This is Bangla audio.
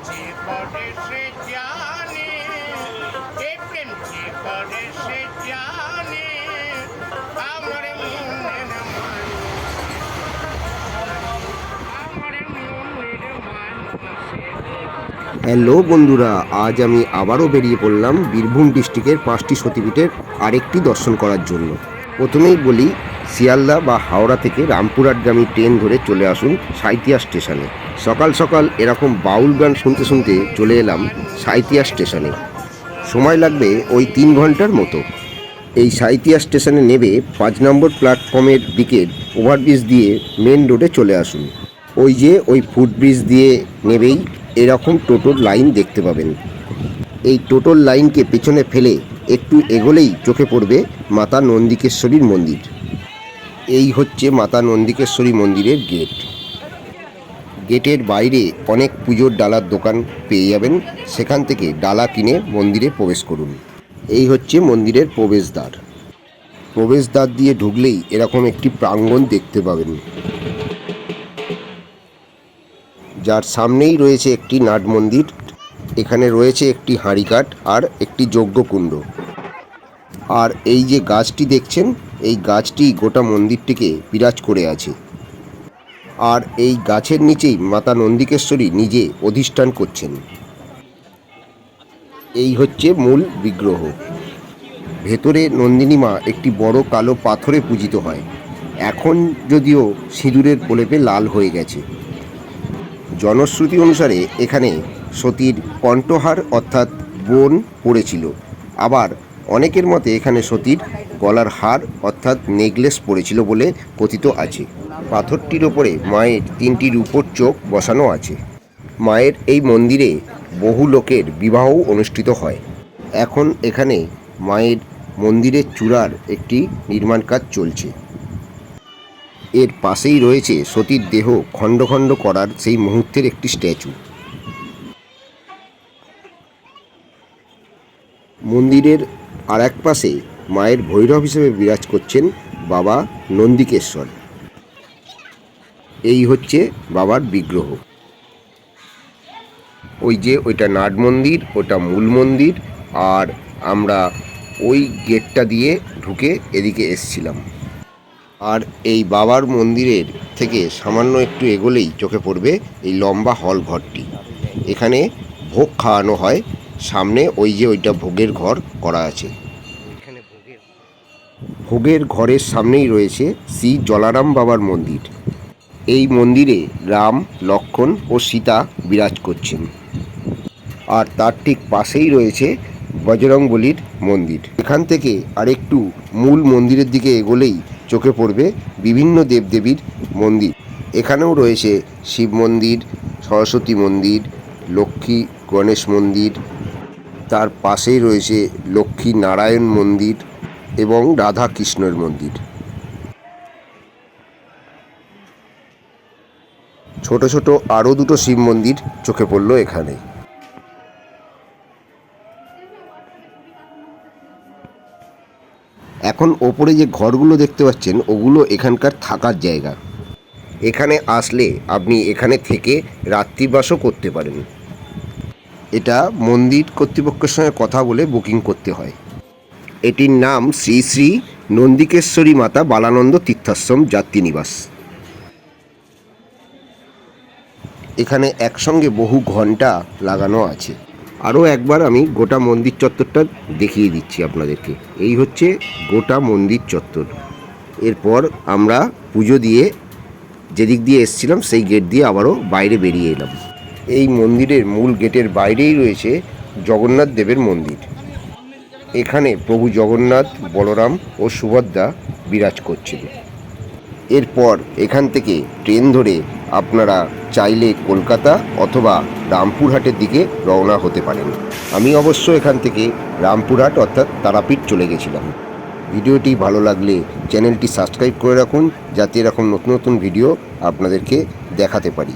যে করে সে জানে, এ প্রেম যে করে সে জানে, আমার মনের হ্যালো বন্ধুরা, আজ আমি আবারও বেরিয়ে পড়লাম বীরভূম ডিস্ট্রিক্টের 5টি সতীপীঠের আরেকটি দর্শন করার জন্য। প্রথমেই বলি, শিয়ালদা বা হাওড়া থেকে রামপুরহাটগামী ট্রেন ধরে চলে আসুন সাঁইথিয়া স্টেশনে। সকাল সকাল এরকম বাউল গান শুনতে শুনতে চলে এলাম সাঁইথিয়া স্টেশনে। সময় লাগবে ওই 3 ঘন্টার মতো। এই সাঁইথিয়া স্টেশনে নেমে 5 নম্বর প্ল্যাটফর্মের দিকের ওভারব্রিজ দিয়ে মেন রোডে চলে আসুন। ওই ফুটব্রিজ দিয়ে নেবেই এরকম টোটোর লাইন দেখতে পাবেন। এই টোটোর লাইনকে পেছনে ফেলে একটু এগোলেই চোখে পড়বে মাতা নন্দিকেশ্বরীর মন্দির। এই হচ্ছে মাতা নন্দিকেশ্বরী মন্দিরের গেট। গেটের বাইরে অনেক পুজোর ডালার দোকান পেয়ে যাবেন, সেখান থেকে ডালা কিনে মন্দিরে প্রবেশ করুন। এই হচ্ছে মন্দিরের প্রবেশদ্বার। প্রবেশদ্বার দিয়ে ঢুকলেই এরকম একটি প্রাঙ্গণ দেখতে পাবেন, যার সামনেই রয়েছে একটি নাট মন্দির। এখানে রয়েছে একটি হাঁড়িকাঠ আর একটি যজ্ঞকুণ্ড। আর এই যে গাছটি দেখছেন, এই গাছটি গোটা মন্দিরটিকে বিরাজ করে আছে। আর এই গাছের নিচেই মাতা নন্দিকেশ্বরী নিজে অধিষ্ঠান করছেন। এই হচ্ছে মূল বিগ্রহ। ভেতরে নন্দিনী মা একটি বড় কালো পাথরে পূজিত হয়। এখন যদিও সিঁদুরের প্রলেপে লাল হয়ে গেছে। জনশ্রুতি অনুসারে এখানে সতীর কণ্ঠহার অর্থাৎ বোন পড়েছিল। আবার অনেকের মতে এখানে সতীর গলার হার অর্থাৎ নেকলেস পড়েছিল বলে কথিত আছে। পাথরটির ওপরে মায়ের 3টি রূপোর চোখ বসানো আছে। মায়ের এই মন্দিরে বহু লোকের বিবাহও অনুষ্ঠিত হয়। এখন এখানে মায়ের মন্দিরের চূড়ার একটি নির্মাণ কাজ চলছে। এর পাশেই রয়েছে সতীর দেহ খণ্ড খণ্ড করার সেই মুহূর্তের একটি স্ট্যাচু। মন্দিরের আর এক পাশে মায়ের ভৈরব হিসেবে বিরাজ করছেন বাবা নন্দিকেশ্বর। এই হচ্ছে বাবার বিগ্রহ। ওইটা নাট মন্দির, ওটা মূল মন্দির। আর আমরা ওই গেটটা দিয়ে ঢুকে এদিকে এসছিলাম। আর এই বাবার মন্দিরের থেকে সামান্য একটু এগোলেই চোখে পড়বে এই লম্বা হল ঘরটি। এখানে ভোগ খাওয়ানো হয়। সামনে ওইটা ভোগের ঘর করা আছে। ভোগের ঘরের সামনেই রয়েছে শ্রী জলারাম বাবার মন্দির। এই মন্দিরে রাম, লক্ষ্মণ ও সীতা বিরাজ করছেন। আর তার ঠিক পাশেই রয়েছে বজরংবলীর মন্দির। এখান থেকে আরেকটু মূল মন্দিরের দিকে এগোলেই চোখে পড়বে বিভিন্ন দেবদেবীর মন্দির। এখানেও রয়েছে শিব মন্দির, সরস্বতী মন্দির, লক্ষ্মী গণেশ মন্দির। তার পাশেই রয়েছে লক্ষ্মী নারায়ণ মন্দির এবং রাধা কৃষ্ণের মন্দির। ছোট ছোট আরও 2টো শিব মন্দির চোখে পড়ল এখানে। এখন ওপরে যে ঘরগুলো দেখতে পাচ্ছেন, ওগুলো এখানকার থাকার জায়গা। এখানে আসলে আপনি এখানে থেকে রাত্রিবাসও করতে পারেন। এটা মন্দির কর্তৃপক্ষের সঙ্গে কথা বলে বুকিং করতে হয়। এটির নাম শ্রী শ্রী নন্দিকেশ্বরী মাতা বালানন্দ তীর্থাশ্রম যাত্রীনিবাস। এখানে একসঙ্গে বহু ঘন্টা লাগানো আছে। আরও একবার আমি গোটা মন্দির চত্বরটা দেখিয়ে দিচ্ছি আপনাদেরকে। এই হচ্ছে গোটা মন্দির চত্বর। এরপর আমরা পুজো দিয়ে যেদিক দিয়ে এসেছিলাম সেই গেট দিয়ে আবারও বাইরে বেরিয়ে এলাম। এই মন্দিরের মূল গেটের বাইরেই রয়েছে জগন্নাথ দেবের মন্দির। এখানে প্রভু জগন্নাথ, বলরাম ও সুভদ্রা বিরাজ করছেন। এরপর এখান থেকে ট্রেন ধরে আপনারা চাইলে কলকাতা অথবা রামপুরহাটের দিকে রওনা হতে পারেন। আমি অবশ্য এখান থেকে রামপুরহাট অর্থাৎ তারাপীঠ চলে গেছিলাম। ভিডিওটি ভালো লাগলে চ্যানেলটি সাবস্ক্রাইব করে রাখুন, যাতে এরকম নতুন নতুন ভিডিও আপনাদেরকে দেখাতে পারি।